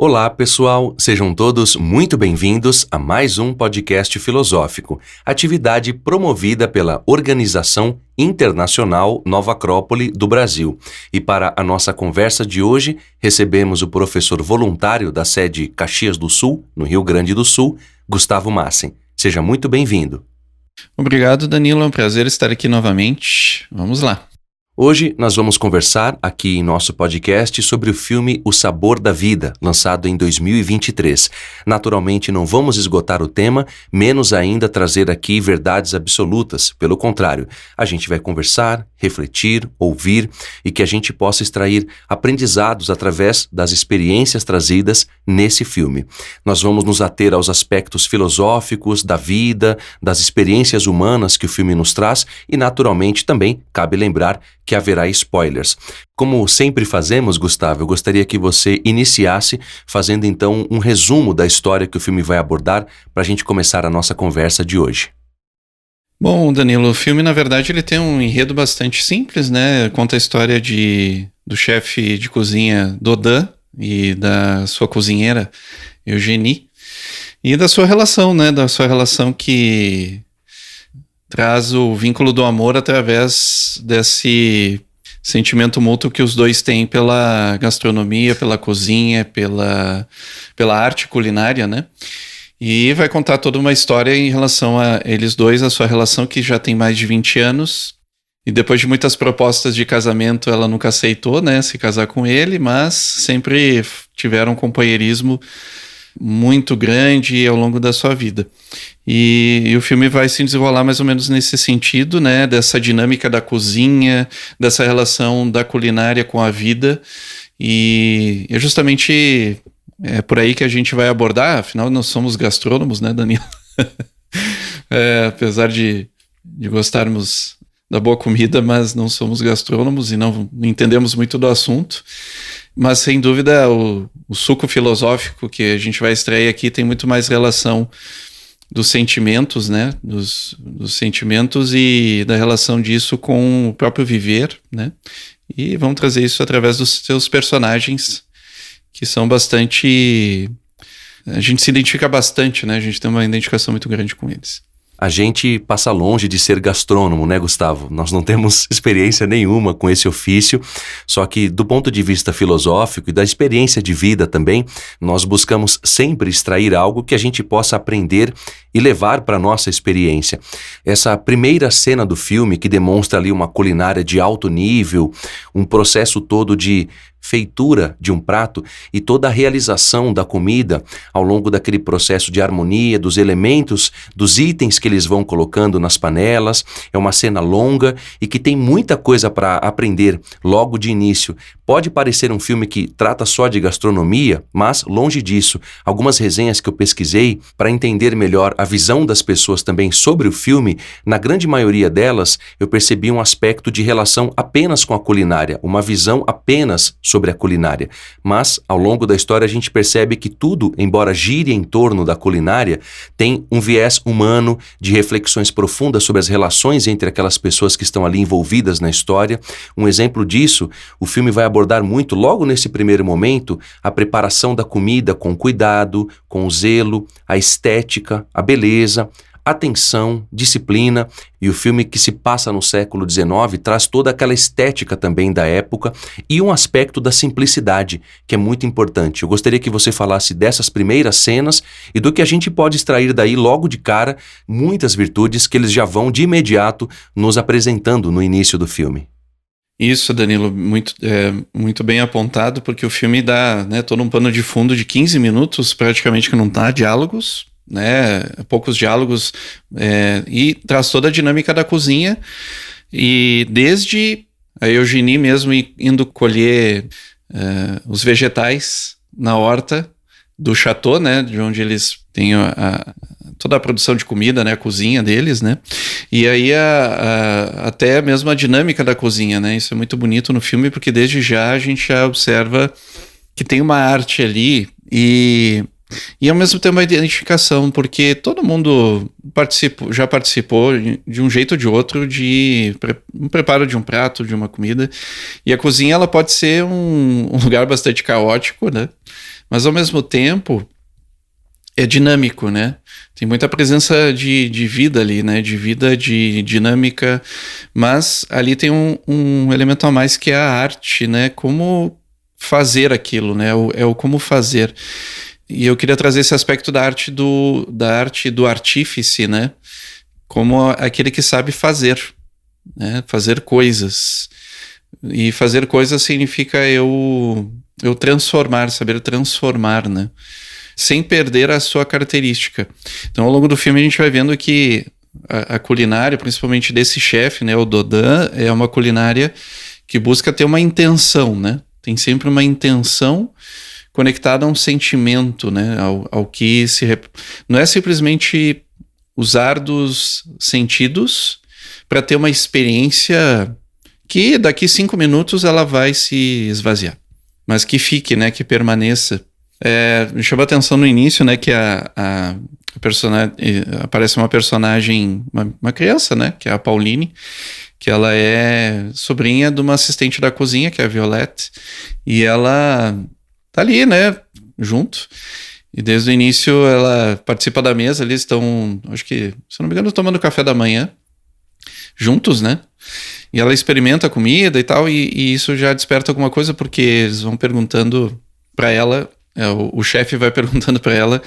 Olá, pessoal! Sejam todos muito bem-vindos a mais um podcast filosófico, atividade promovida pela Organização Internacional Nova Acrópole do Brasil. E para a nossa conversa de hoje, recebemos o professor voluntário da sede Caxias do Sul, no Rio Grande do Sul, Gustavo Massen. Seja muito bem-vindo. Obrigado, Danilo. É um prazer estar aqui novamente. Vamos lá. Hoje nós vamos conversar aqui em nosso podcast sobre o filme O Sabor da Vida, lançado em 2023. Naturalmente não vamos esgotar o tema, menos ainda trazer aqui verdades absolutas. Pelo contrário, a gente vai conversar, refletir, ouvir e que a gente possa extrair aprendizados através das experiências trazidas nesse filme. Nós vamos nos ater aos aspectos filosóficos da vida, das experiências humanas que o filme nos traz e, naturalmente, também cabe lembrar que haverá spoilers. Como sempre fazemos, Gustavo, eu gostaria que você iniciasse fazendo então um resumo da história que o filme vai abordar para a gente começar a nossa conversa de hoje. Bom, Danilo, o filme, na verdade, ele tem um enredo bastante simples, né? Conta a história do chefe de cozinha Dodin e da sua cozinheira Eugenie e da sua relação, né? Da sua relação que traz o vínculo do amor através desse sentimento mútuo que os dois têm pela gastronomia, pela cozinha, pela arte culinária, né? E vai contar toda uma história em relação a eles dois, a sua relação que já tem mais de 20 anos. E depois de muitas propostas de casamento, ela nunca aceitou, né, se casar com ele, mas sempre tiveram um companheirismo muito grande ao longo da sua vida. E o filme vai se desenrolar mais ou menos nesse sentido, né, dessa dinâmica da cozinha, dessa relação da culinária com a vida, e é justamente por aí que a gente vai abordar. Afinal nós somos gastrônomos, né, Danilo? Apesar de gostarmos da boa comida, mas não somos gastrônomos e não entendemos muito do assunto. Mas, sem dúvida, o suco filosófico que a gente vai extrair aqui tem muito mais relação dos sentimentos, né? Dos sentimentos e da relação disso com o próprio viver, né? E vamos trazer isso através dos seus personagens, que são bastante... A gente se identifica bastante, né? A gente tem uma identificação muito grande com eles. A gente passa longe de ser gastrônomo, né, Gustavo? Nós não temos experiência nenhuma com esse ofício, só que do ponto de vista filosófico e da experiência de vida também, nós buscamos sempre extrair algo que a gente possa aprender e levar para a nossa experiência. Essa primeira cena do filme, que demonstra ali uma culinária de alto nível, um processo todo de feitura de um prato e toda a realização da comida ao longo daquele processo de harmonia, dos elementos, dos itens que eles vão colocando nas panelas. É uma cena longa e que tem muita coisa para aprender logo de início. Pode parecer um filme que trata só de gastronomia, mas longe disso. Algumas resenhas que eu pesquisei para entender melhor a visão das pessoas também sobre o filme, na grande maioria delas eu percebi um aspecto de relação apenas com a culinária, uma visão apenas sobre a culinária. Mas, ao longo da história, a gente percebe que tudo, embora gire em torno da culinária, tem um viés humano de reflexões profundas sobre as relações entre aquelas pessoas que estão ali envolvidas na história. Um exemplo disso, o filme vai abordar muito, logo nesse primeiro momento, a preparação da comida com cuidado, com zelo, a estética, a beleza, atenção, disciplina, e o filme, que se passa no século XIX, traz toda aquela estética também da época e um aspecto da simplicidade, que é muito importante. Eu gostaria que você falasse dessas primeiras cenas e do que a gente pode extrair daí logo de cara, muitas virtudes que eles já vão de imediato nos apresentando no início do filme. Isso, Danilo, muito bem apontado, porque o filme dá, né, todo um pano de fundo de 15 minutos, praticamente, que não dá diálogos, né, poucos diálogos, e traz toda a dinâmica da cozinha, e desde a Eugenie mesmo indo colher os vegetais na horta do chateau, né, de onde eles têm toda a produção de comida, né, a cozinha deles, né, e aí até mesmo a dinâmica da cozinha, né, isso é muito bonito no filme, porque desde já a gente já observa que tem uma arte ali e ao mesmo tempo uma identificação, porque todo mundo já participou de um jeito ou de outro de um preparo de um prato, de uma comida, e a cozinha ela pode ser um lugar bastante caótico, né? mas ao mesmo tempo é dinâmico, né? Tem muita presença de vida ali, né? De vida, de dinâmica, mas ali tem um elemento a mais que é a arte, né? Como fazer aquilo, né? É o como fazer. E eu queria trazer esse aspecto da arte do artífice, né? Como aquele que sabe fazer, né? Fazer coisas. E fazer coisas significa eu transformar, saber transformar, né? Sem perder a sua característica. Então, ao longo do filme, a gente vai vendo que a culinária, principalmente desse chefe, né, o Dodin, é uma culinária que busca ter uma intenção, né? Tem sempre uma intenção conectada a um sentimento, né? Ao que se... Não é simplesmente usar dos sentidos para ter uma experiência que daqui 5 minutos ela vai se esvaziar. Mas que fique, né? Que permaneça. Me chama a atenção no início, né, que a personagem, aparece uma personagem, uma criança, né, que é a Pauline, que ela é sobrinha de uma assistente da cozinha, que é a Violette, e ela tá ali, né, junto, e desde o início ela participa da mesa, eles estão, acho que, se não me engano, tomando café da manhã, juntos, né, e ela experimenta a comida e tal, e isso já desperta alguma coisa, porque eles vão perguntando pra ela, o chefe vai perguntando pra ela o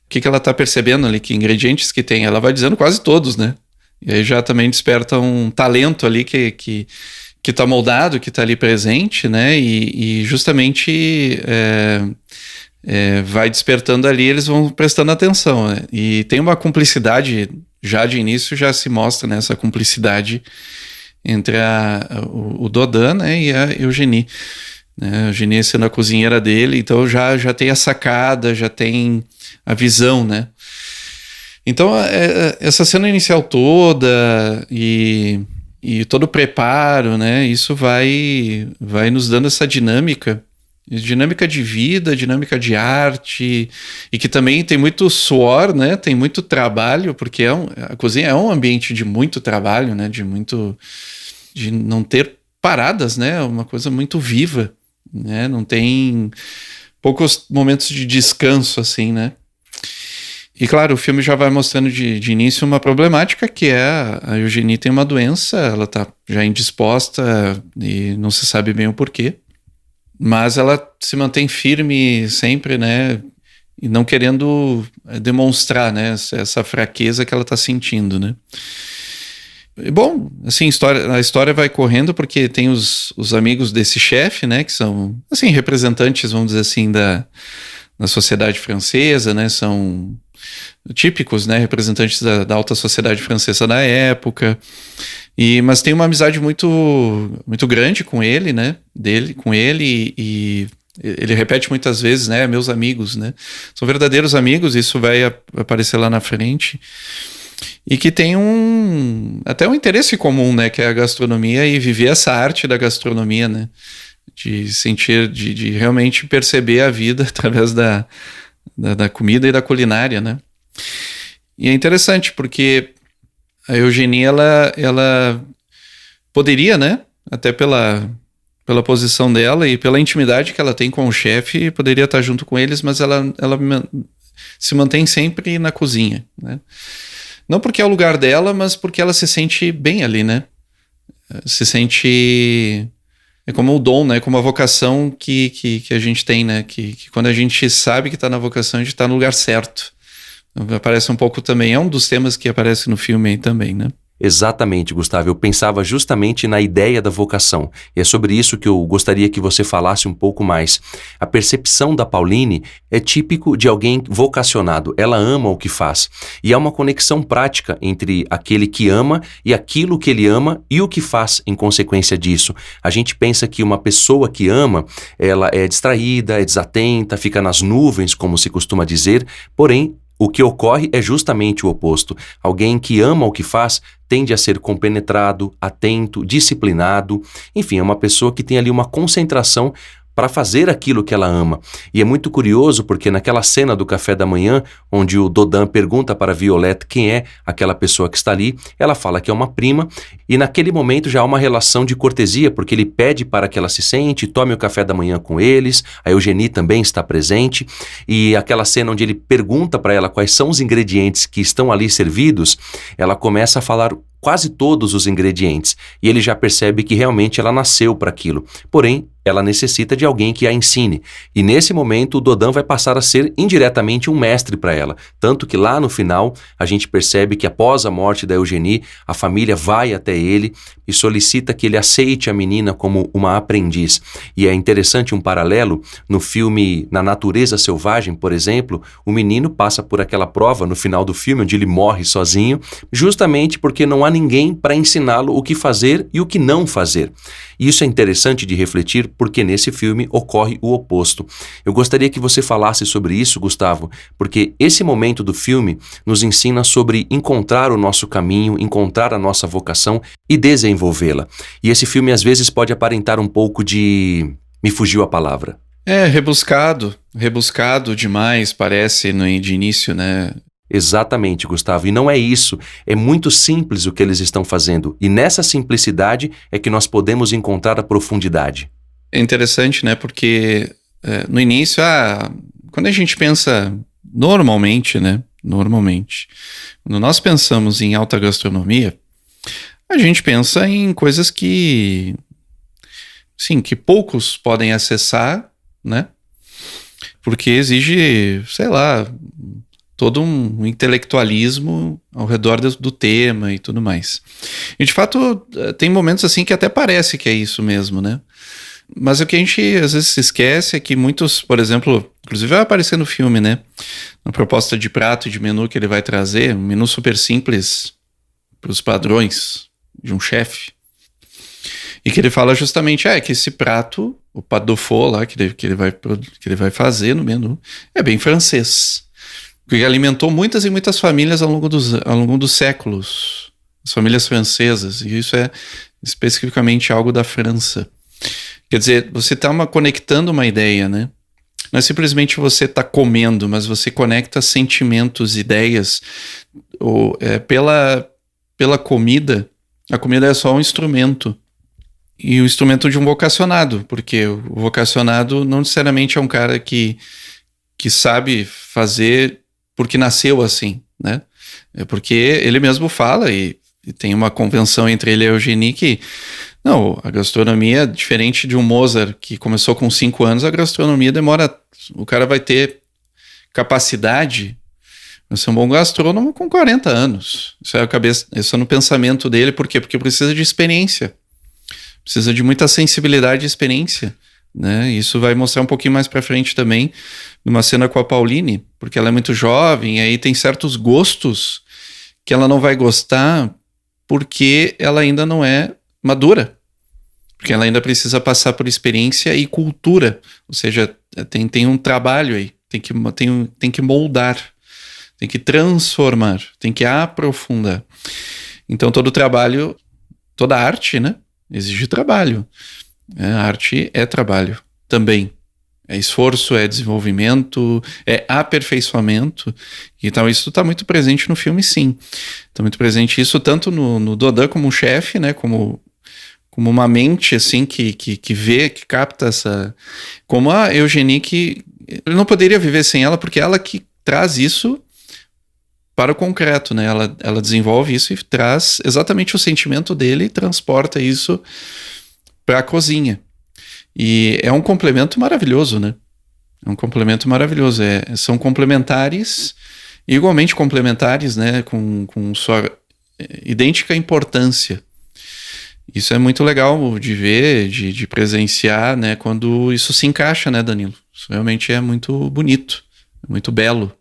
que ela tá percebendo ali, que ingredientes que tem. Ela vai dizendo quase todos, né? E aí já também desperta um talento ali que tá moldado, que tá ali presente, né? E justamente vai despertando ali, eles vão prestando atenção, né? E tem uma cumplicidade, já de início já se mostra, né, essa cumplicidade entre o Dodin, né, e a Eugénie. A Eugénie sendo a cozinheira dele, então já tem a sacada, já tem a visão, né? Então, essa cena inicial toda e todo o preparo, né? Isso vai nos dando essa dinâmica de vida, dinâmica de arte, e que também tem muito suor, né? Tem muito trabalho, porque a cozinha é um ambiente de muito trabalho, né? De não ter paradas, né? É uma coisa muito viva, né? Não tem poucos momentos de descanso, assim, né? E claro, o filme já vai mostrando de início uma problemática, que é a Eugénie tem uma doença, ela tá já indisposta e não se sabe bem o porquê, mas ela se mantém firme sempre, né? E não querendo demonstrar, né, essa fraqueza que ela tá sentindo, né? Bom, assim, a história vai correndo porque tem os amigos desse chefe, né, que são, assim, representantes, vamos dizer assim, da sociedade francesa, né, são típicos, né, representantes da alta sociedade francesa da época, mas tem uma amizade muito, muito grande com ele, né, e ele repete muitas vezes, né, meus amigos, né, são verdadeiros amigos, isso vai aparecer lá na frente. E que tem até um interesse comum, né, que é a gastronomia, e viver essa arte da gastronomia, né, de sentir, de realmente perceber a vida através da comida e da culinária, né. E é interessante porque a Eugénie, ela poderia, né, até pela posição dela e pela intimidade que ela tem com o chefe, poderia estar junto com eles, mas ela se mantém sempre na cozinha, né. Não porque é o lugar dela, mas porque ela se sente bem ali, né? Se sente... É como o dom, né? Como a vocação que a gente tem, né? Que quando a gente sabe que tá na vocação, a gente tá no lugar certo. Aparece um pouco também. É um dos temas que aparece no filme aí também, né? Exatamente, Gustavo. Eu pensava justamente na ideia da vocação. E é sobre isso que eu gostaria que você falasse um pouco mais. A percepção da Pauline é típico de alguém vocacionado. Ela ama o que faz. E há uma conexão prática entre aquele que ama e aquilo que ele ama e o que faz em consequência disso. A gente pensa que uma pessoa que ama, ela é distraída, é desatenta, fica nas nuvens, como se costuma dizer, porém, o que ocorre é justamente o oposto. Alguém que ama o que faz tende a ser compenetrado, atento, disciplinado. Enfim, é uma pessoa que tem ali uma concentração para fazer aquilo que ela ama. E é muito curioso porque naquela cena do café da manhã, onde o Dodin pergunta para Violette quem é aquela pessoa que está ali, ela fala que é uma prima, e naquele momento já há uma relação de cortesia, porque ele pede para que ela se sente, tome o café da manhã com eles, a Eugenie também está presente, e aquela cena onde ele pergunta para ela quais são os ingredientes que estão ali servidos, ela começa a falar quase todos os ingredientes, e ele já percebe que realmente ela nasceu para aquilo. Porém, ela necessita de alguém que a ensine. E nesse momento, o Dodin vai passar a ser indiretamente um mestre para ela. Tanto que lá no final, a gente percebe que após a morte da Eugenie, a família vai até ele e solicita que ele aceite a menina como uma aprendiz. E é interessante um paralelo, no filme Na Natureza Selvagem, por exemplo, o menino passa por aquela prova no final do filme, onde ele morre sozinho, justamente porque não há ninguém para ensiná-lo o que fazer e o que não fazer. E isso é interessante de refletir, porque nesse filme ocorre o oposto. Eu gostaria que você falasse sobre isso, Gustavo, porque esse momento do filme nos ensina sobre encontrar o nosso caminho, encontrar a nossa vocação e desenvolvê-la. E esse filme às vezes pode aparentar um pouco de... me fugiu a palavra. Rebuscado demais, parece, de início, né? Exatamente, Gustavo. E não é isso. É muito simples o que eles estão fazendo. E nessa simplicidade é que nós podemos encontrar a profundidade. É interessante, né? Porque no início, quando a gente pensa normalmente, né? Quando nós pensamos em alta gastronomia, a gente pensa em coisas que poucos podem acessar, né? Porque exige, sei lá, todo um intelectualismo ao redor do tema e tudo mais. E de fato, tem momentos assim que até parece que é isso mesmo, né? Mas o que a gente às vezes se esquece é que muitos, por exemplo, inclusive vai aparecer no filme, né? Na proposta de prato e de menu que ele vai trazer, um menu super simples para os padrões de um chefe. E que ele fala justamente, que esse prato, o pas de faux lá, que ele vai fazer no menu, é bem francês. Porque alimentou muitas e muitas famílias ao longo dos séculos. As famílias francesas. E isso é especificamente algo da França. Quer dizer, você está conectando uma ideia, né? Não é simplesmente você tá comendo, mas você conecta sentimentos, ideias. Pela comida, a comida é só um instrumento. E o instrumento de um vocacionado. Porque o vocacionado não necessariamente é um cara que sabe fazer... porque nasceu assim, né? É porque ele mesmo fala, e tem uma convenção entre ele e a Eugenie que, não, a gastronomia, diferente de um Mozart que começou com 5 anos, a gastronomia demora, o cara vai ter capacidade de ser um bom gastrônomo com 40 anos. Isso é no pensamento dele, por quê? Porque precisa de experiência, precisa de muita sensibilidade e experiência, né? Isso vai mostrar um pouquinho mais pra frente também, numa cena com a Pauline, porque ela é muito jovem, e aí tem certos gostos que ela não vai gostar porque ela ainda não é madura, porque ela ainda precisa passar por experiência e cultura, ou seja, tem um trabalho aí, tem que moldar, tem que transformar, tem que aprofundar. Então todo trabalho, toda arte, né, exige trabalho. A arte é trabalho também. É esforço, é desenvolvimento, é aperfeiçoamento. Então isso está muito presente no filme, sim. Está muito presente isso tanto no Dodin como um chefe, né? Como uma mente assim que vê, que capta essa... Como a Eugenie, que ele não poderia viver sem ela, porque ela que traz isso para o concreto, né? Ela desenvolve isso e traz exatamente o sentimento dele e transporta isso para a cozinha. E é um complemento maravilhoso, né? É um complemento maravilhoso. São complementares, igualmente complementares, né? Com sua idêntica importância. Isso é muito legal de ver, de presenciar, né? Quando isso se encaixa, né, Danilo? Isso realmente é muito bonito, muito belo.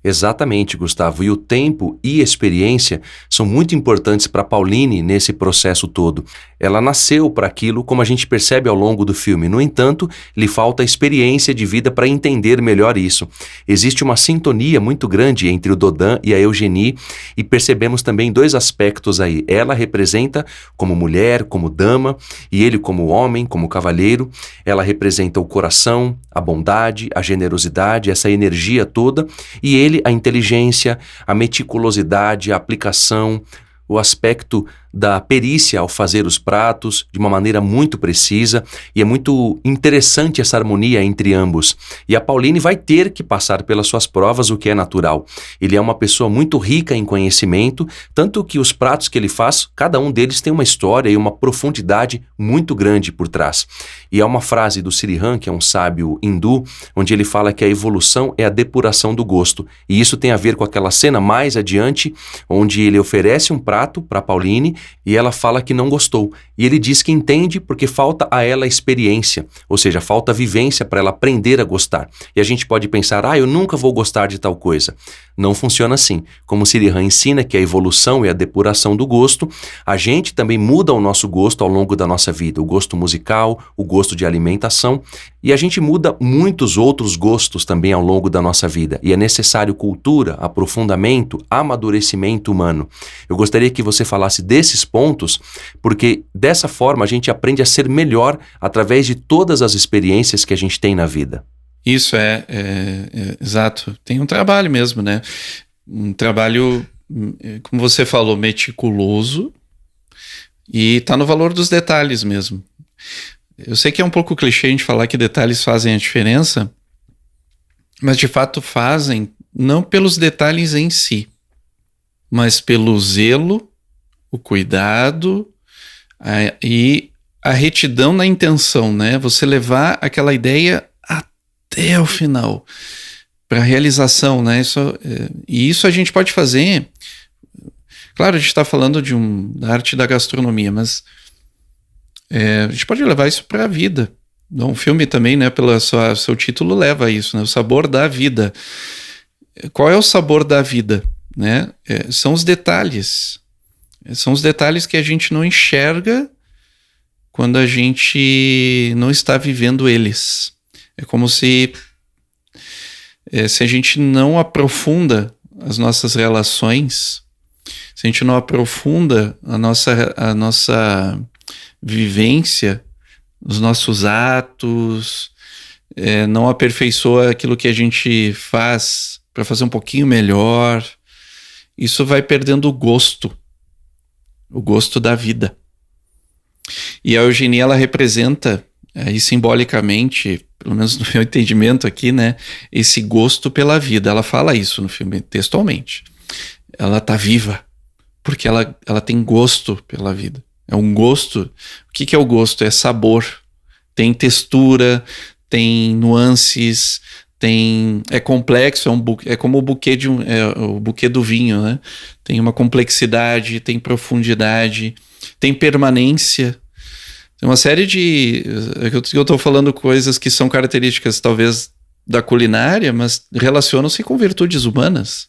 Exatamente, Gustavo. E o tempo e experiência são muito importantes para Pauline nesse processo todo. Ela nasceu para aquilo, como a gente percebe ao longo do filme. No entanto, lhe falta experiência de vida para entender melhor isso. Existe uma sintonia muito grande entre o Dodin e a Eugenie, e percebemos também dois aspectos aí. Ela representa como mulher, como dama, e ele como homem, como cavalheiro. Ela representa o coração, a bondade, a generosidade, essa energia toda, e ele a inteligência, a meticulosidade, a aplicação, o aspecto da perícia ao fazer os pratos de uma maneira muito precisa, e é muito interessante essa harmonia entre ambos. E a Pauline vai ter que passar pelas suas provas, o que é natural. Ele é uma pessoa muito rica em conhecimento, tanto que os pratos que ele faz, cada um deles tem uma história e uma profundidade muito grande por trás. E há uma frase do Srihan, que é um sábio hindu, onde ele fala que a evolução é a depuração do gosto. E isso tem a ver com aquela cena mais adiante, onde ele oferece um prato para Pauline, e ela fala que não gostou. E ele diz que entende porque falta a ela experiência, ou seja, falta vivência para ela aprender a gostar. E a gente pode pensar, eu nunca vou gostar de tal coisa. Não funciona assim. Como Srihan ensina que a evolução é a depuração do gosto, a gente também muda o nosso gosto ao longo da nossa vida. O gosto musical, o gosto de alimentação, e a gente muda muitos outros gostos também ao longo da nossa vida. E é necessário cultura, aprofundamento, amadurecimento humano. Eu gostaria que você falasse desses pontos, porque dessa forma a gente aprende a ser melhor através de todas as experiências que a gente tem na vida. Isso é exato. Tem um trabalho mesmo, né? Um trabalho, como você falou, meticuloso, e tá no valor dos detalhes mesmo. Eu sei que é um pouco clichê a gente falar que detalhes fazem a diferença, mas de fato fazem, não pelos detalhes em si, mas pelo zelo, o cuidado e a retidão na intenção, né? Você levar aquela ideia até o final, para a realização, né? E isso a gente pode fazer. Claro, a gente está falando da arte da gastronomia, mas a gente pode levar isso para a vida. Um filme também, né? Pelo seu título leva a isso, né? O sabor da vida. Qual é o sabor da vida, né? São os detalhes. São os detalhes que a gente não enxerga quando a gente não está vivendo eles. É como se a gente não aprofunda as nossas relações, se a gente não aprofunda a nossa vivência, os nossos atos, não aperfeiçoa aquilo que a gente faz para fazer um pouquinho melhor, isso vai perdendo o gosto da vida. E a Eugenie, ela representa aí simbolicamente, pelo menos no meu entendimento aqui, né, esse gosto pela vida. Ela fala isso no filme textualmente. Ela tá viva porque ela tem gosto pela vida. É um gosto. O que é o gosto? É sabor. Tem textura, tem nuances, é complexo, é como o buquê o buquê do vinho, né? Tem uma complexidade, tem profundidade, tem permanência. Tem uma série de... Eu estou falando coisas que são características, talvez, da culinária, mas relacionam-se com virtudes humanas,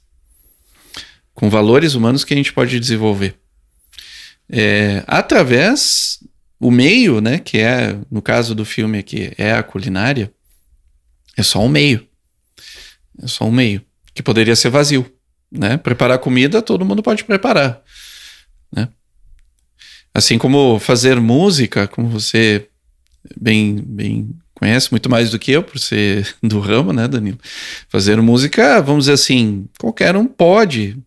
com valores humanos que a gente pode desenvolver. Através o meio, né, que é, no caso do filme aqui, é a culinária, é só um meio. É só um meio, que poderia ser vazio, né? Preparar comida, todo mundo pode preparar, né? Assim como fazer música, como você bem conhece, muito mais do que eu, por ser do ramo, né, Danilo? Fazer música, vamos dizer assim, qualquer um pode,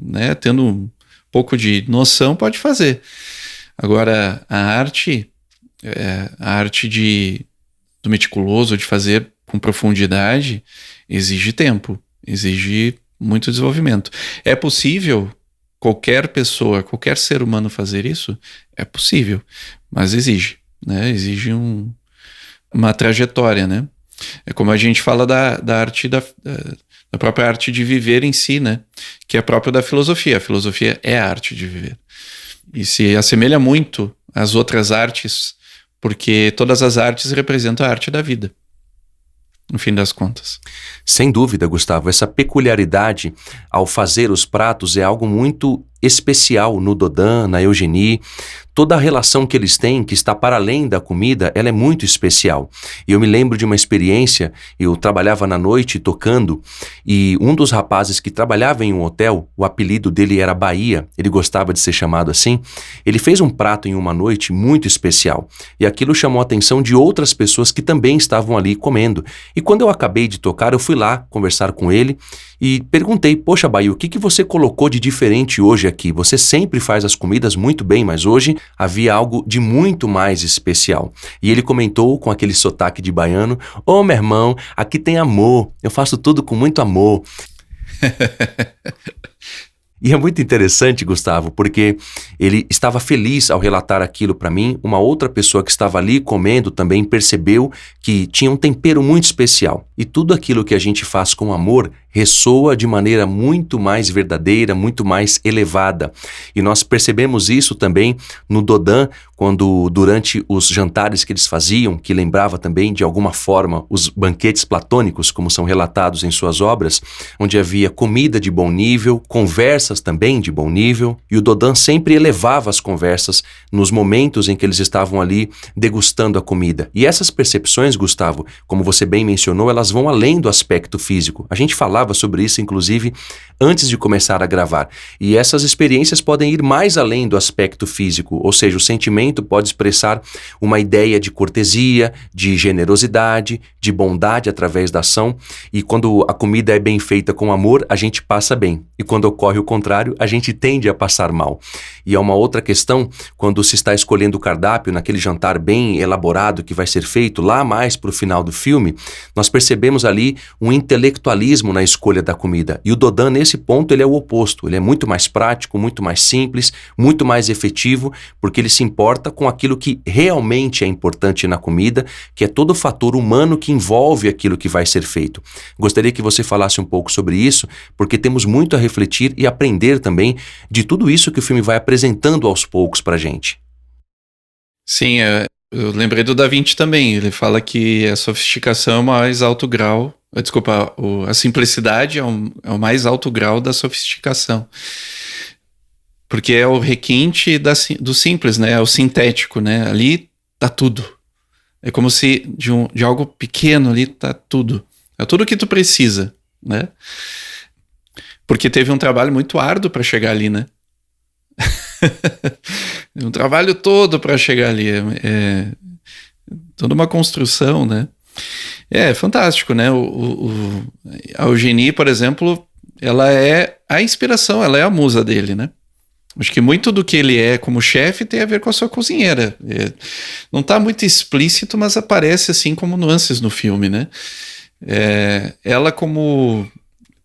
né, tendo um pouco de noção, pode fazer. Agora, a arte do meticuloso, de fazer com profundidade, exige tempo, exige muito desenvolvimento. É possível qualquer pessoa, qualquer ser humano fazer isso? É possível, mas exige, né? Exige uma trajetória, né? É como a gente fala da arte, da própria arte de viver em si, né? Que é próprio da filosofia. A filosofia é a arte de viver. E se assemelha muito às outras artes, porque todas as artes representam a arte da vida. no fim das contas. Sem dúvida, Gustavo, essa peculiaridade ao fazer os pratos é algo muito especial no Dodin, na Eugénie. Toda a relação que eles têm, que está para além da comida, ela é muito especial. E eu me lembro de uma experiência, eu trabalhava na noite tocando, e um dos rapazes que trabalhava em um hotel, o apelido dele era Bahia, ele gostava de ser chamado assim, ele fez um prato em uma noite muito especial. E aquilo chamou a atenção de outras pessoas que também estavam ali comendo. E quando eu acabei de tocar, eu fui lá conversar com ele e perguntei, poxa, Bahia, o que você colocou de diferente hoje aqui? Você sempre faz as comidas muito bem, mas hoje havia algo de muito mais especial. E ele comentou com aquele sotaque de baiano, ô meu irmão, aqui tem amor, eu faço tudo com muito amor. E é muito interessante, Gustavo, porque ele estava feliz ao relatar aquilo para mim. Uma outra pessoa que estava ali comendo também percebeu que tinha um tempero muito especial. E tudo aquilo que a gente faz com amor ressoa de maneira muito mais verdadeira, muito mais elevada. E nós percebemos isso também no Dodin, quando durante os jantares que eles faziam, que lembrava também de alguma forma os banquetes platônicos, como são relatados em suas obras, onde havia comida de bom nível, conversas também de bom nível, e o Dodin sempre elevava as conversas nos momentos em que eles estavam ali degustando a comida. E essas percepções, Gustavo, como você bem mencionou, elas vão além do aspecto físico. A gente falava sobre isso, inclusive, antes de começar a gravar. E essas experiências podem ir mais além do aspecto físico, ou seja, o sentimento pode expressar uma ideia de cortesia, de generosidade, de bondade através da ação. E quando a comida é bem feita com amor, a gente passa bem. E quando ocorre o contrário, a gente tende a passar mal. E é uma outra questão, quando se está escolhendo o cardápio naquele jantar bem elaborado que vai ser feito lá mais para o final do filme, nós percebemos ali um intelectualismo na escolha da comida. E o Dodin, nesse ponto, ele é o oposto. Ele é muito mais prático, muito mais simples, muito mais efetivo, porque ele se importa com aquilo que realmente é importante na comida, que é todo o fator humano que envolve aquilo que vai ser feito. Gostaria que você falasse um pouco sobre isso, porque temos muito a refletir e aprender também de tudo isso que o filme vai apresentando aos poucos pra gente. Sim, eu lembrei do Da Vinci também. Ele fala que a sofisticação é o mais alto grau. Desculpa, a simplicidade é o mais alto grau da sofisticação. Porque é o requinte do simples, né? É o sintético, né? Ali tá tudo. É como se de algo pequeno ali tá tudo. É tudo que tu precisa, né? Porque teve um trabalho muito árduo para chegar ali, né? Um trabalho todo para chegar ali. É toda uma construção, né? É fantástico, né? A Eugénie, por exemplo, ela é a inspiração, ela é a musa dele, né? Acho que muito do que ele é como chefe tem a ver com a sua cozinheira. Não está muito explícito, mas aparece assim como nuances no filme, né? Ela como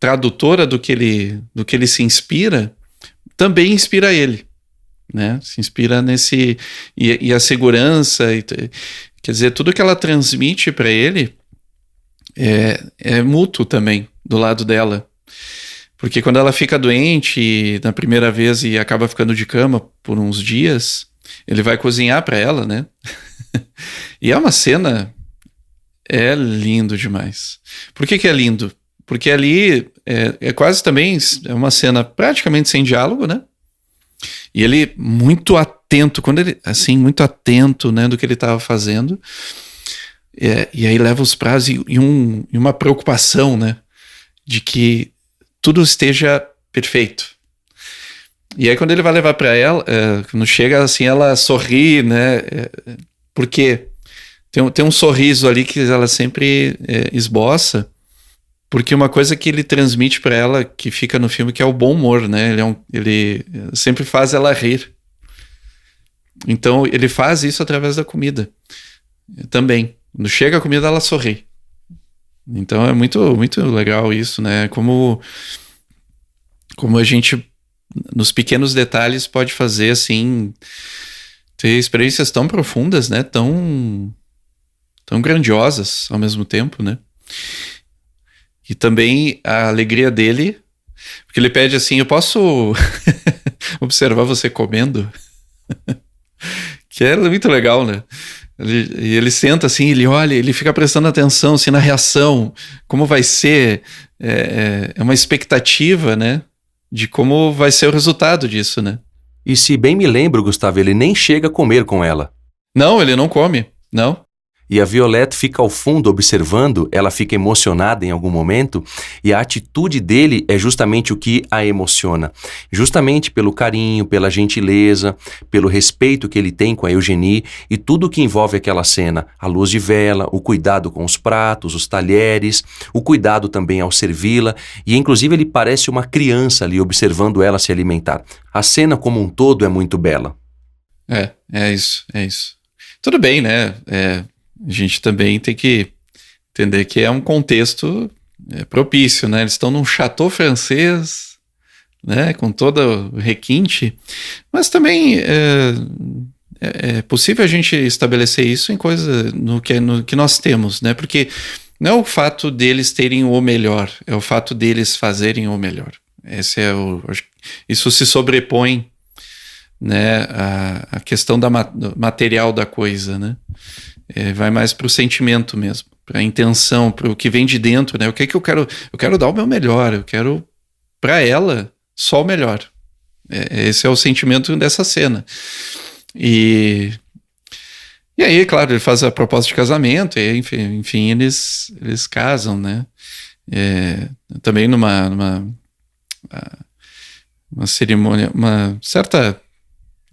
tradutora do que ele se inspira, também inspira ele, né? Se inspira nesse... E a segurança, quer dizer, tudo que ela transmite para ele é mútuo também, do lado dela. Porque quando ela fica doente na primeira vez e acaba ficando de cama por uns dias, ele vai cozinhar para ela, né? E é uma cena... É lindo demais. Por que é lindo? Porque ali é quase também é uma cena praticamente sem diálogo, né? E ele muito atento, quando ele, assim, muito atento, né, do que ele estava fazendo. E aí leva os prazos e uma preocupação, né? De que tudo esteja perfeito. E aí quando ele vai levar para ela, quando chega assim, ela sorri, né? Porque tem um sorriso ali que ela sempre esboça, porque uma coisa que ele transmite para ela, que fica no filme, que é o bom humor, né? Ele sempre faz ela rir. Então ele faz isso através da comida também. Quando chega a comida, ela sorri. Então é muito, muito legal isso, né? Como a gente, nos pequenos detalhes, pode fazer, assim, ter experiências tão profundas, né? Tão grandiosas ao mesmo tempo, né? E também a alegria dele, porque ele pede assim, eu posso observar você comendo? Que é muito legal, né? Ele senta assim, ele olha, ele fica prestando atenção assim, na reação, como vai ser, é uma expectativa, né, de como vai ser o resultado disso, né. E se bem me lembro, Gustavo, ele nem chega a comer com ela. Não, ele não come, não. E a Violette fica ao fundo observando, ela fica emocionada em algum momento, e a atitude dele é justamente o que a emociona. Justamente pelo carinho, pela gentileza, pelo respeito que ele tem com a Eugenie e tudo que envolve aquela cena. A luz de vela, o cuidado com os pratos, os talheres, o cuidado também ao servi-la, e inclusive ele parece uma criança ali observando ela se alimentar. A cena como um todo é muito bela. É isso. Tudo bem, né, a gente também tem que entender que é um contexto propício, né? Eles estão num chateau francês, né? Com todo o requinte, mas também é possível a gente estabelecer isso em coisa no que nós temos, né? Porque não é o fato deles terem o melhor, é o fato deles fazerem o melhor. Isso se sobrepõe, né? A questão do material da coisa, né? Vai mais para o sentimento mesmo, para a intenção, para o que vem de dentro, né? O que eu quero? Eu quero dar o meu melhor, eu quero para ela só o melhor. Esse é o sentimento dessa cena. E aí, claro, ele faz a proposta de casamento, e enfim eles casam, né? Também numa cerimônia, uma certa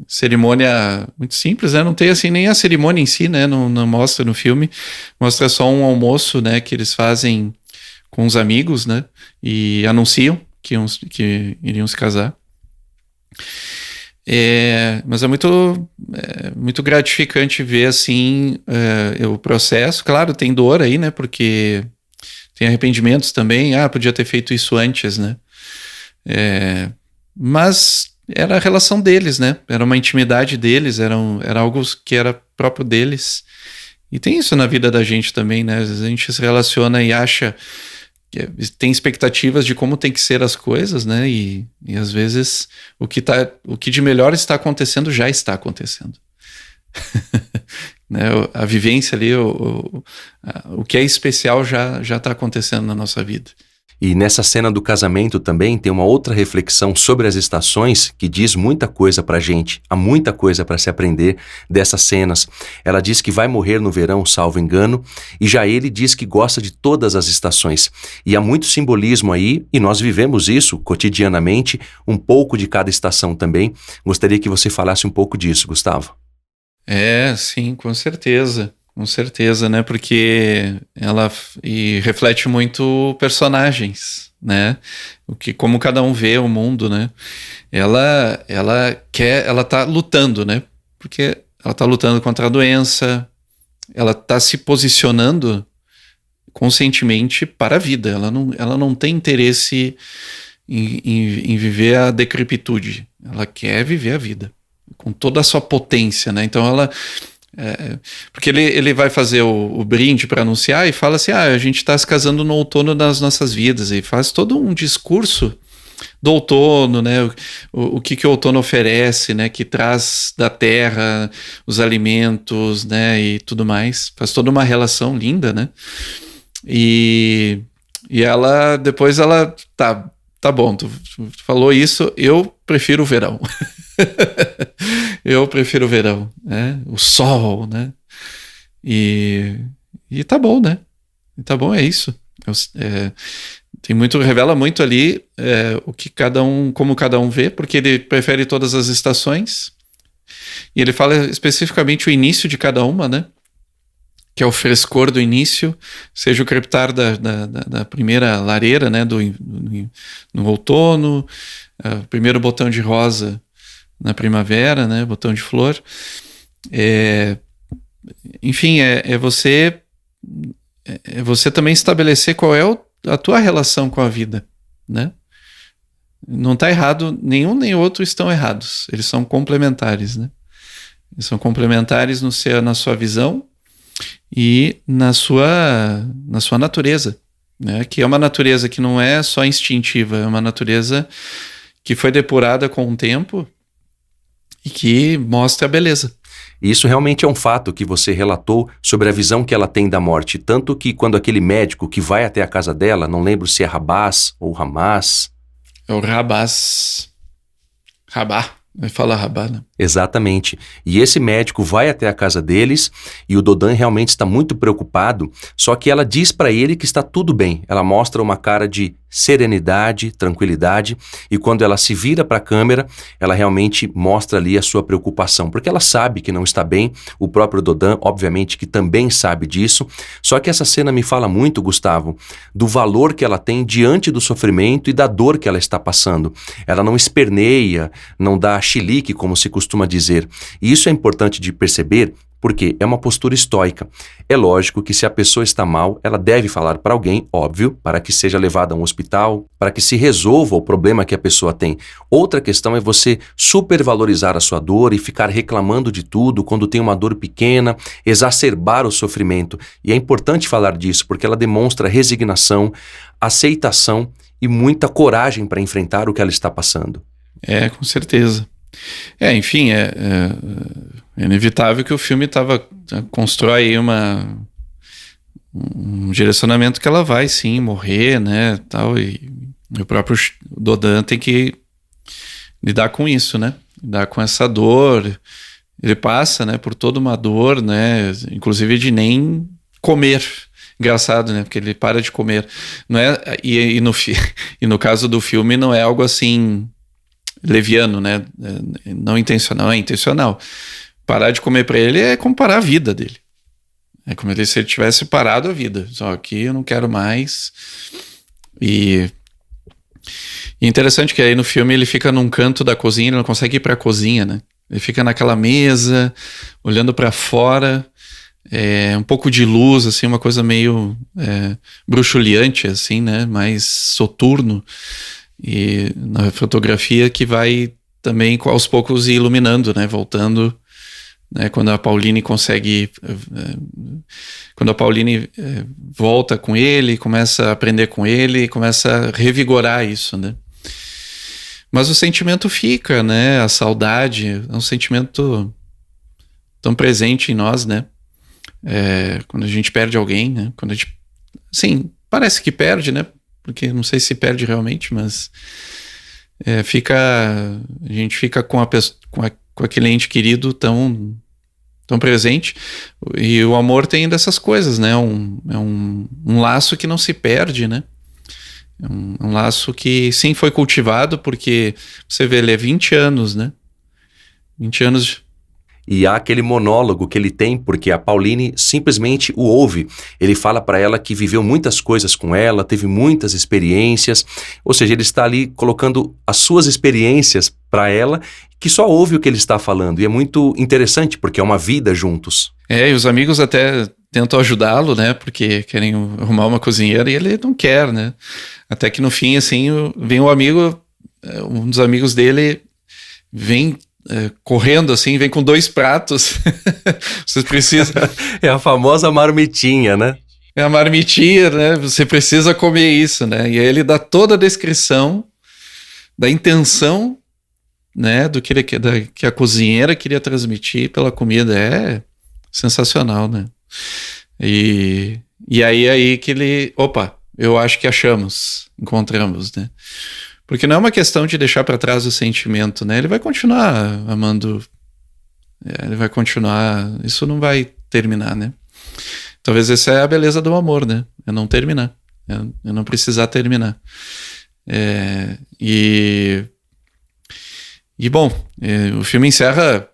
cerimônia muito simples, né? Não tem assim nem a cerimônia em si, né? Não mostra no filme, mostra só um almoço, né? Que eles fazem com os amigos, né? E anunciam que iriam se casar. Mas é muito gratificante ver assim o processo. Claro, tem dor aí, né? Porque tem arrependimentos também. Podia ter feito isso antes, né? Mas era a relação deles, né? Era uma intimidade deles, era algo que era próprio deles. E tem isso na vida da gente também, né? Às vezes a gente se relaciona e acha que tem expectativas de como tem que ser as coisas, né? E às vezes o que de melhor está acontecendo já está acontecendo. Né? A vivência ali, o que é especial já está acontecendo na nossa vida. E nessa cena do casamento também tem uma outra reflexão sobre as estações que diz muita coisa pra gente. Há muita coisa para se aprender dessas cenas. Ela diz que vai morrer no verão, salvo engano, e já ele diz que gosta de todas as estações. E há muito simbolismo aí, e nós vivemos isso cotidianamente, um pouco de cada estação também. Gostaria que você falasse um pouco disso, Gustavo. Sim, com certeza. Com certeza, né? Porque ela reflete muito personagens, né? Como cada um vê o mundo, né? Ela tá lutando, né? Porque ela tá lutando contra a doença, ela tá se posicionando conscientemente para a vida. Ela não tem interesse em viver a decrepitude. Ela quer viver a vida com toda a sua potência, né? Então porque ele vai fazer o brinde para anunciar e fala assim, a gente está se casando no outono das nossas vidas, e faz todo um discurso do outono, né? O que o outono oferece, né? Que traz da terra os alimentos, né? E tudo mais, faz toda uma relação linda, né? E depois ela tá bom, tu falou isso, eu prefiro o verão. Eu prefiro o verão, né? O sol, né? E tá bom, né? E tá bom, é isso. Revela muito ali o que como cada um vê, porque ele prefere todas as estações. E ele fala especificamente o início de cada uma, né? Que é o frescor do início, seja o crepitar da primeira lareira, né? No outono, o primeiro botão de rosa na primavera, né? Botão de flor. Enfim, você também estabelecer qual é a tua relação com a vida, né? Não está errado, nenhum nem outro estão errados. Eles são complementares, né? Eles são complementares na sua visão e na sua natureza, né? Que é uma natureza que não é só instintiva, é uma natureza que foi depurada com o tempo e que mostra a beleza. E isso realmente é um fato que você relatou sobre a visão que ela tem da morte. Tanto que quando aquele médico que vai até a casa dela, não lembro se é Rabás ou Hamas. É o Rabás. Rabá. Vai falar Rabá, né? Exatamente. E esse médico vai até a casa deles e o Dodan realmente está muito preocupado, só que ela diz para ele que está tudo bem. Ela mostra uma cara de serenidade, tranquilidade, e quando ela se vira para a câmera, ela realmente mostra ali a sua preocupação, porque ela sabe que não está bem, o próprio Dodan, obviamente, que também sabe disso, só que essa cena me fala muito, Gustavo, do valor que ela tem diante do sofrimento e da dor que ela está passando. Ela não esperneia, não dá chilique, como se costuma dizer. E isso é importante de perceber, porque é uma postura estoica. É lógico que se a pessoa está mal, ela deve falar para alguém, óbvio, para que seja levada a um hospital, para que se resolva o problema que a pessoa tem. Outra questão é você supervalorizar a sua dor e ficar reclamando de tudo quando tem uma dor pequena, exacerbar o sofrimento. E é importante falar disso, porque ela demonstra resignação, aceitação e muita coragem para enfrentar o que ela está passando. Com certeza. Enfim, é inevitável que o filme constrói aí um direcionamento que ela vai, sim, morrer, né, tal, e o próprio Dodan tem que lidar com isso, né, lidar com essa dor. Ele passa, né, por toda uma dor, né, inclusive de nem comer. Engraçado, né, porque ele para de comer. Não é, e no caso do filme não é algo assim leviano, né? Não intencional, é intencional. Parar de comer para ele é como parar a vida dele. É como se ele tivesse parado a vida. Só aqui eu não quero mais. E interessante que aí no filme ele fica num canto da cozinha, ele não consegue ir para a cozinha, né? Ele fica naquela mesa, olhando para fora, um pouco de luz, assim, uma coisa meio bruxuleante, assim, né? Mais soturno. E na fotografia que vai também aos poucos ir iluminando, né, voltando, né, quando a Pauline volta com ele, começa a aprender com ele, começa a revigorar isso, né. Mas o sentimento fica, né, a saudade é um sentimento tão presente em nós, né, quando a gente perde alguém, né, quando a gente, sim, parece que perde, né, porque não sei se perde realmente, mas a gente fica com aquele ente querido tão presente, e o amor tem dessas coisas, né? É um laço que não se perde, né? É um laço que sim foi cultivado, porque você vê, ele é 20 anos, né? 20 anos. E há aquele monólogo que ele tem, porque a Pauline simplesmente o ouve. Ele fala para ela que viveu muitas coisas com ela, teve muitas experiências, ou seja, ele está ali colocando as suas experiências para ela, que só ouve o que ele está falando. E é muito interessante, porque é uma vida juntos. E os amigos até tentam ajudá-lo, né, porque querem arrumar uma cozinheira e ele não quer, né. Até que no fim, assim, vem um amigo, um dos amigos dele vem correndo assim, vem com 2 pratos. Vocês precisam. É a famosa marmitinha, né? É a marmitinha, né? Você precisa comer isso, né? E aí ele dá toda a descrição da intenção, né? Do que a cozinheira queria transmitir pela comida. É sensacional, né? E aí que ele. Opa, eu acho que encontramos, né? Porque não é uma questão de deixar para trás o sentimento, né? Ele vai continuar amando, ele vai continuar, isso não vai terminar, né? Talvez essa é a beleza do amor, né? É não terminar, é não precisar terminar. E bom, o filme encerra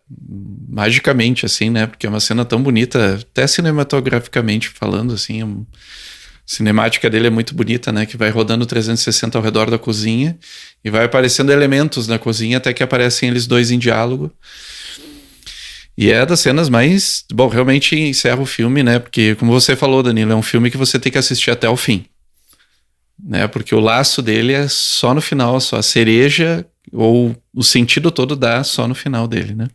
magicamente, assim, né? Porque é uma cena tão bonita, até cinematograficamente falando, assim, cinemática dele é muito bonita, né? Que vai rodando 360 ao redor da cozinha e vai aparecendo elementos na cozinha até que aparecem eles dois em diálogo. E é das cenas mais... Bom, realmente encerra o filme, né? Porque, como você falou, Danilo, é um filme que você tem que assistir até o fim. Né? Porque o laço dele é só no final, só a cereja, ou o sentido todo dá só no final dele, né?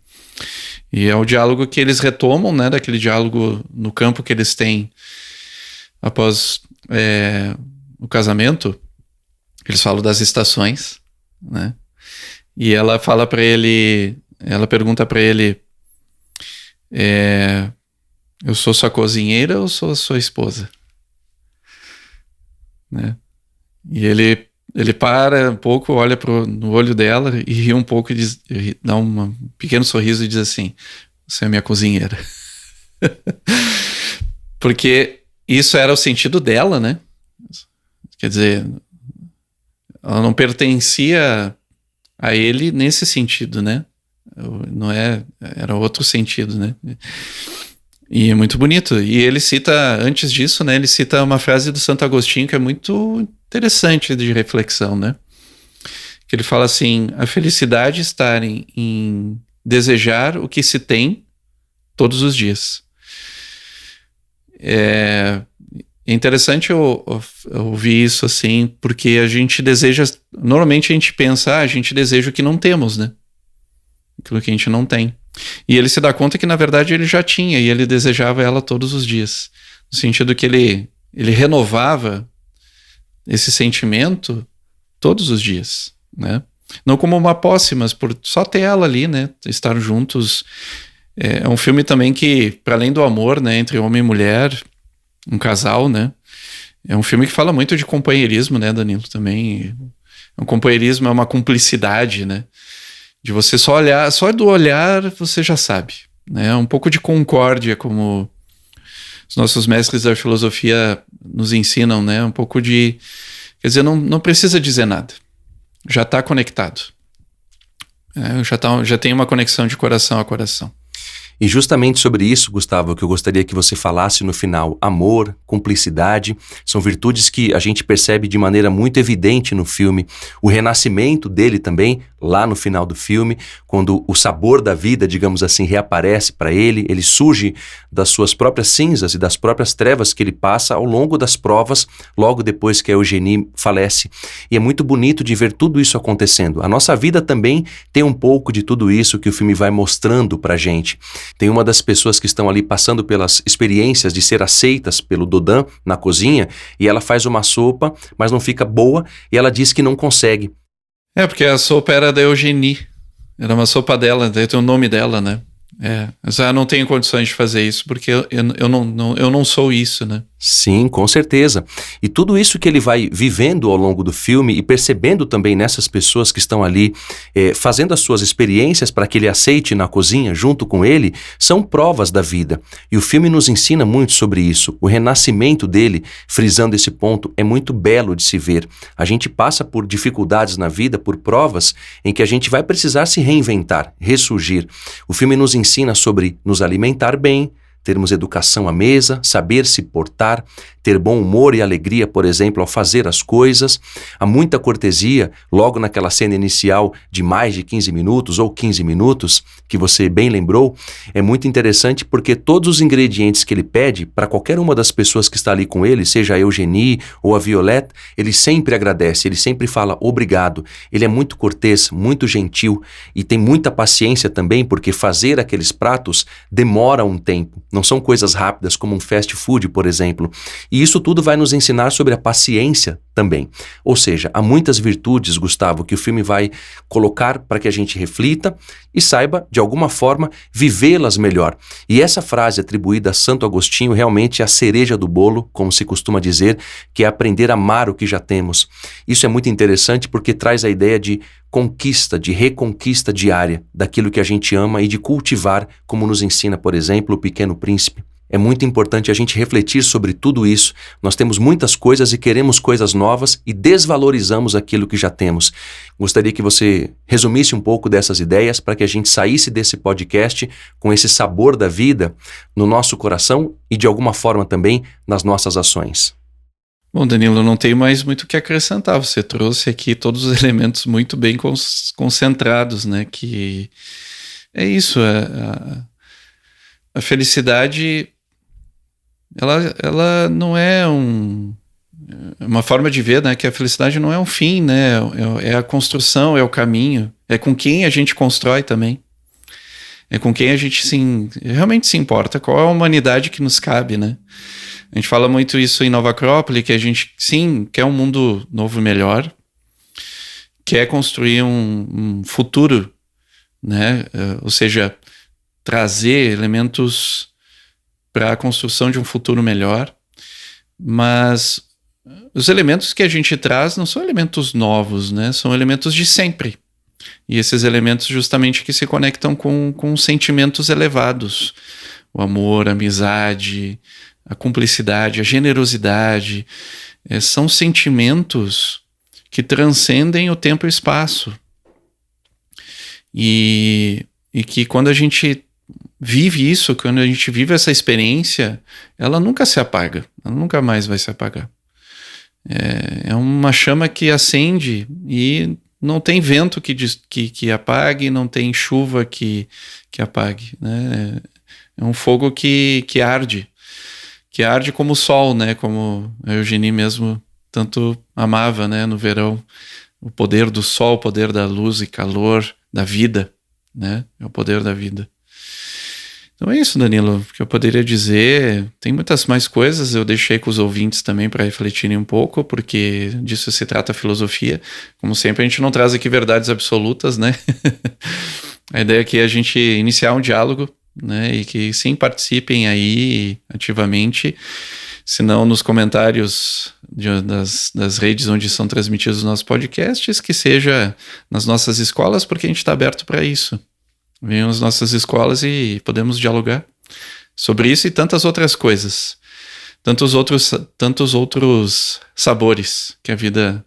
E é o diálogo que eles retomam, né? Daquele diálogo no campo que eles têm após o casamento. Eles falam das estações, né? E ela fala para ele, ela pergunta para ele Eu sou sua cozinheira ou sou sua esposa? Né? E ele para um pouco, olha no olho dela e ri um pouco e dá um pequeno sorriso e diz assim: você é minha cozinheira. Porque isso era o sentido dela, né? Quer dizer, ela não pertencia a ele nesse sentido, né? Não é, era outro sentido, né? E é muito bonito. E ele cita, antes disso, né? Ele cita uma frase do Santo Agostinho que é muito interessante de reflexão, né? Que ele fala assim: a felicidade está em desejar o que se tem todos os dias. É interessante eu ouvir isso assim, porque a gente deseja, normalmente a gente pensa, a gente deseja o que não temos, né? Aquilo que a gente não tem. E ele se dá conta que na verdade ele já tinha e ele desejava ela todos os dias. No sentido que ele renovava esse sentimento todos os dias, né? Não como uma posse, mas por só ter ela ali, né? Estar juntos. É um filme também que, para além do amor, né, entre homem e mulher, um casal, né? É um filme que fala muito de companheirismo, né, Danilo? Também. Um companheirismo é uma cumplicidade, né? De você só olhar, só do olhar você já sabe, né? Um pouco de concórdia, como os nossos mestres da filosofia nos ensinam, né? Um pouco de... Quer dizer, não precisa dizer nada. Já está conectado. Já tem uma conexão de coração a coração. E justamente sobre isso, Gustavo, que eu gostaria que você falasse no final. Amor, cumplicidade, são virtudes que a gente percebe de maneira muito evidente no filme. O renascimento dele também, lá no final do filme, quando o sabor da vida, digamos assim, reaparece para ele, ele surge das suas próprias cinzas e das próprias trevas que ele passa ao longo das provas, logo depois que a Eugenie falece. E é muito bonito de ver tudo isso acontecendo. A nossa vida também tem um pouco de tudo isso que o filme vai mostrando pra gente. Tem uma das pessoas que estão ali passando pelas experiências de ser aceitas pelo Dodin na cozinha, e ela faz uma sopa, mas não fica boa, e ela diz que não consegue. Porque a sopa era da Eugenie. Era uma sopa dela, daí tem o nome dela, né? Eu já não tenho condições de fazer isso, porque eu não sou isso, né? Sim, com certeza. E tudo isso que ele vai vivendo ao longo do filme e percebendo também nessas pessoas que estão ali fazendo as suas experiências para que ele aceite na cozinha junto com ele, são provas da vida. E o filme nos ensina muito sobre isso. O renascimento dele, frisando esse ponto, é muito belo de se ver. A gente passa por dificuldades na vida, por provas em que a gente vai precisar se reinventar, ressurgir. O filme nos ensina sobre nos alimentar bem, termos educação à mesa, saber se portar, ter bom humor e alegria, por exemplo, ao fazer as coisas. Há muita cortesia, logo naquela cena inicial de mais de 15 minutos ou 15 minutos, que você bem lembrou, é muito interessante porque todos os ingredientes que ele pede para qualquer uma das pessoas que está ali com ele, seja a Eugenie ou a Violette, ele sempre agradece, ele sempre fala obrigado. Ele é muito cortês, muito gentil e tem muita paciência também, porque fazer aqueles pratos demora um tempo. Não são coisas rápidas como um fast food, por exemplo. E isso tudo vai nos ensinar sobre a paciência também. Ou seja, há muitas virtudes, Gustavo, que o filme vai colocar para que a gente reflita e saiba, de alguma forma, vivê-las melhor. E essa frase atribuída a Santo Agostinho realmente é a cereja do bolo, como se costuma dizer, que é aprender a amar o que já temos. Isso é muito interessante porque traz a ideia de conquista, de reconquista diária daquilo que a gente ama e de cultivar, como nos ensina, por exemplo, o Pequeno Príncipe. É muito importante a gente refletir sobre tudo isso. Nós temos muitas coisas e queremos coisas novas e desvalorizamos aquilo que já temos. Gostaria que você resumisse um pouco dessas ideias para que a gente saísse desse podcast com esse sabor da vida no nosso coração e de alguma forma também nas nossas ações. Bom, Danilo, eu não tenho mais muito o que acrescentar. Você trouxe aqui todos os elementos muito bem concentrados, né? Que é isso, a felicidade, ela não é uma forma de ver, né? Que a felicidade não é um fim, né? É a construção, é o caminho, é com quem a gente constrói também. É com quem a gente realmente se importa, qual é a humanidade que nos cabe, né? A gente fala muito isso em Nova Acrópole, que a gente, sim, quer um mundo novo e melhor, quer construir um futuro, né? Ou seja, trazer elementos para a construção de um futuro melhor, mas os elementos que a gente traz não são elementos novos, né? São elementos de sempre. E esses elementos justamente que se conectam com sentimentos elevados. O amor, a amizade, a cumplicidade, a generosidade. São sentimentos que transcendem o tempo e o espaço. E que quando a gente vive isso, quando a gente vive essa experiência, ela nunca se apaga. Ela nunca mais vai se apagar. É uma chama que acende e não tem vento que apague, não tem chuva que apague, né? É um fogo que arde como o sol, né? Como a Eugenie mesmo tanto amava, né? No verão, o poder do sol, o poder da luz e calor, da vida, né? É o poder da vida. Então é isso, Danilo, que eu poderia dizer. Tem muitas mais coisas, eu deixei com os ouvintes também para refletirem um pouco, porque disso se trata a filosofia. Como sempre, a gente não traz aqui verdades absolutas, né? A ideia aqui é a gente iniciar um diálogo, né? E que sim, participem aí ativamente, se não nos comentários das redes onde são transmitidos os nossos podcasts, que seja nas nossas escolas, porque a gente está aberto para isso. Venham às nossas escolas e podemos dialogar sobre isso e tantas outras coisas. Tantos outros sabores que a vida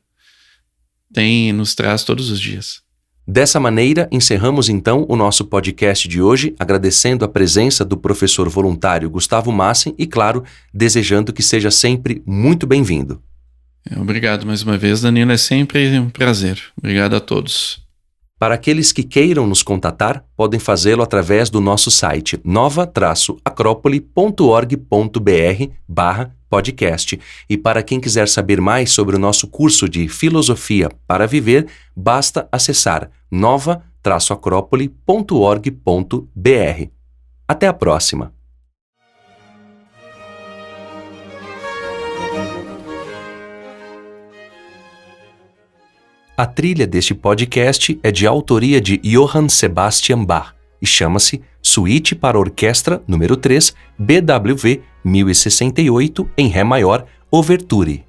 tem e nos traz todos os dias. Dessa maneira, encerramos então o nosso podcast de hoje, agradecendo a presença do professor voluntário Gustavo Massen e, claro, desejando que seja sempre muito bem-vindo. Obrigado mais uma vez, Danilo, é sempre um prazer. Obrigado a todos. Para aqueles que queiram nos contatar, podem fazê-lo através do nosso site nova-acropole.org.br/podcast. E para quem quiser saber mais sobre o nosso curso de Filosofia para Viver, basta acessar nova-acropole.org.br. Até a próxima! A trilha deste podcast é de autoria de Johann Sebastian Bach e chama-se Suíte para Orquestra número 3, BWV 1068, em Ré maior, Overture.